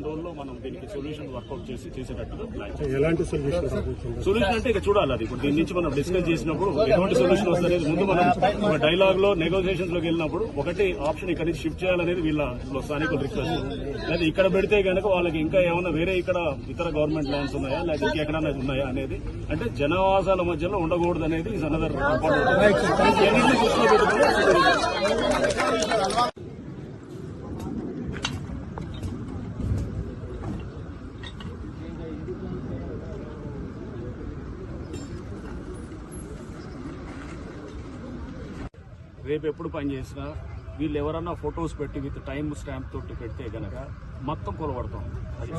రోజుల్లో మనం దీనికి సొల్యూషన్ వర్కౌట్ చేసేటట్టుగా ప్లాన్. ఎలాంటి సొల్యూషన్ అంటే ఇక చూడాలి. అది ఇప్పుడు దీని నుంచి మనం డిస్కస్ చేసినప్పుడు ఎటువంటి సొల్యూషన్ వస్తుంది ముందు మనం ఒక డైలాగ్ లో నెగోసియేషన్స్ లోకి వెళ్ళినప్పుడు ఒకటి ఆప్షన్ ఇక్కడ నుంచి షిఫ్ట్ చేయాలనేది వీళ్ళ స్థానికుల రిక్వెస్ట్. లేదా ఇక్కడ పెడితే కనుక వాళ్ళకి ఇంకా ఏమైనా వేరే ఇక్కడ ఇతర గవర్నమెంట్ ల్యాండ్స్ ఉన్నాయా లేదా ఇంకెక్కడైనా ఉన్నాయా అనేది, అంటే జనవాసాల మధ్యలో ఉండకూడదు అనేది ఈజ్ అనదర్ రేపు ఎప్పుడు పని చేసినా వీళ్ళు ఎవరన్నా ఫొటోస్ పెట్టి విత్ టైమ్ స్టాంప్ తోటి పెడితే కనుక మొత్తం కొలబడతాం. అది